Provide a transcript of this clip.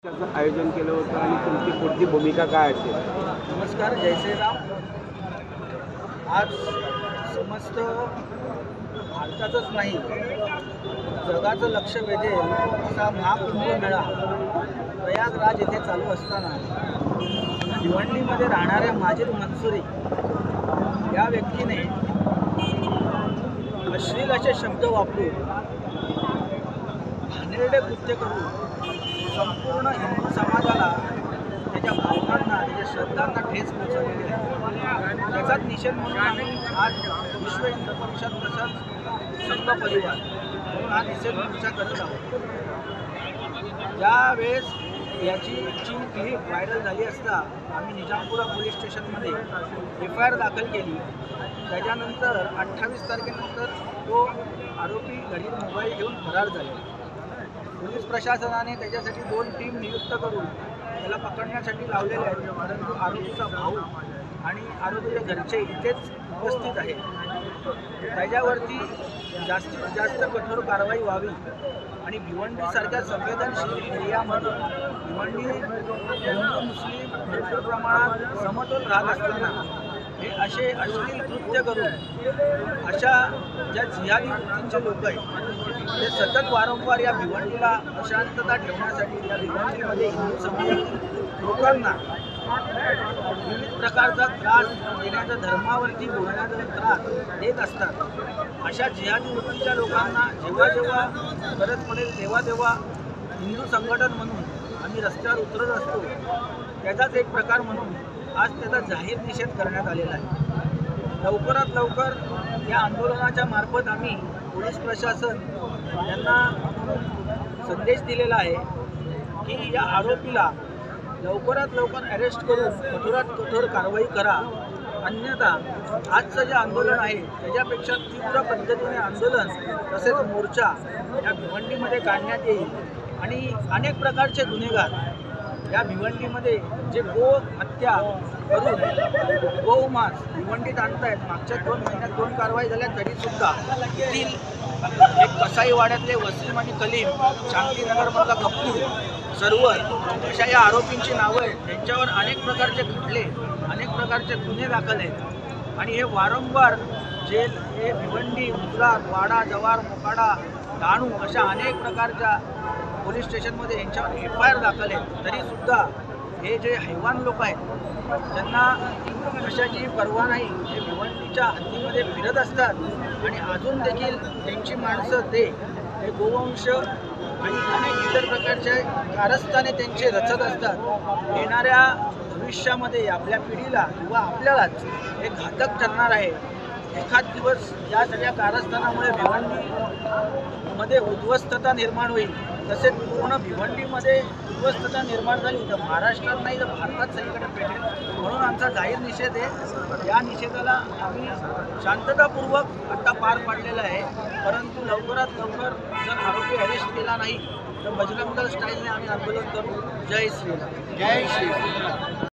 त्याचं आयोजन केलं होतं आणि तुमची पुढची भूमिका काय असेल? नमस्कार, जय श्रीराम. आज समस्त भारताचंच नाही जगाचं लक्ष वेधेल असा महाकुंभ मेळा प्रयागराज येथे चालू असताना भिवंडीमध्ये राहणाऱ्या माजिद मंसुरी या व्यक्तीने अश्लील असे शब्द वापरून घाणेरडे कृत्य करून संपूर्ण हिंदू समाजाला त्याच्या भावनांना त्याच्या श्रद्धांना ठेच पोचवलेली आहे. त्याचाच निषेध म्हणून आम्ही आज विश्व हिंदू परिषद तसंच संघ परिवार म्हणून हा निषेध मोर्चा करत आहोत. ज्यावेळेस याची क्लिप व्हायरल झाली असता आम्ही निजामपुरा पोलीस स्टेशनमध्ये FIR दाखल केली. त्याच्यानंतर 28 तारखेनंतर तो आरोपी घरी मोबाईल घेऊन फरार झाले. पोलीस प्रशासनाने त्याच्यासाठी 2 टीम नियुक्त करून त्याला पकडण्यासाठी लावलेले आहेत, परंतु आरोपीचा भाऊ आणि आरोपीच्या घरचे इथेच उपस्थित आहेत. त्याच्यावरती जास्तीत जास्त कठोर कारवाई व्हावी आणि भिवंडीसारख्या संवेदनशील एरियामध्ये भिवंडी हिंदू मुस्लिम भरपूर प्रमाणात समतोल राहत असताना हे असे अश्लील कृत्य करून अशा ज्या जिहादी वृत्तींचे लोक आहेत ते सतत वारंवार या भिवंडीला अशांतता ठेवण्यासाठी या भिवंडीमध्ये हिंदू समाजातील लोकांना विविध प्रकारचा त्रास देण्याचा, धर्मावरती बोलण्याचा त्रास देत असतात. अशा जिहादी वृत्तीच्या लोकांना जेव्हा जेव्हा गरज पडेल तेव्हा तेव्हा हिंदू संघटन म्हणून आम्ही रस्त्यावर उतरत असतो. त्याचाच एक प्रकार म्हणून आज त्याचा जाहीर निषेध करण्यात आलेला आहे. लवकरात लवकर या आंदोलनाच्या मार्फत आम्ही पोलीस प्रशासन यांना संदेश दिलेला आहे की या आरोपीला लवकरात लवकर अरेस्ट करून कठोरात कठोर कारवाई करा, अन्यथा आजचं जे आंदोलन आहे त्याच्यापेक्षा तीव्र पद्धतीने आंदोलन तसेच मोर्चा या भिवंडीमध्ये काढण्यात येईल. आणि अनेक प्रकारचे गुन्हेगार या भिवंडीमध्ये जे गो हत्या करून गोमांस भिवंडीत आणतायत, मागच्या 2 महिन्यात 2 कारवाई झाल्या तरीसुद्धा येथील एक कसाईवाड्यातले वसीम आणि कलीम, शांतीनगरमधला गप्पू, सर्वर अशा या आरोपींची नावं आहेत. त्यांच्यावर अनेक प्रकारचे खटले, अनेक प्रकारचे गुन्हे दाखल आहेत आणि हे वारंवार जेल हे भिवंडी, गुजरात, वाडा, जवार, मोकाडा, डहाणू अशा अनेक प्रकारच्या पोलीस स्टेशनमध्ये यांच्यावर FIR दाखल आहेत. तरीसुद्धा हे जे हैवान लोक आहेत त्यांना कशाची पर्वा नाही, हे भिवंडीच्या हद्दीमध्ये फिरत असतात आणि अजून देखील त्यांची माणसं ते गोवंश आणि अनेक इतर प्रकारचे कारस्थाने त्यांचे रचत असतात. येणाऱ्या भविष्यामध्ये आपल्या पिढीला किंवा आपल्यालाच हे घातक ठरणार आहे. एखाद दिवस या सगळ्या कारस्थानामुळे भिवंडीमध्ये उद्ध्वस्तता निर्माण होईल. तसेच पूर्ण भिवंडीमध्ये उद्ध्वस्तता निर्माण झाली तर महाराष्ट्रात नाही तर भारतात सगळीकडे पेटेल. म्हणून आमचा जाहीर निषेध आहे. या निषेधाला आम्ही शांततापूर्वक आता पार पाडलेला आहे, परंतु लवकरात लवकर जर आरोपी अरेस्ट केला नाही तर बजरंग दल स्टाईलने आम्ही आंदोलन करू. जय श्रीराम. जय श्री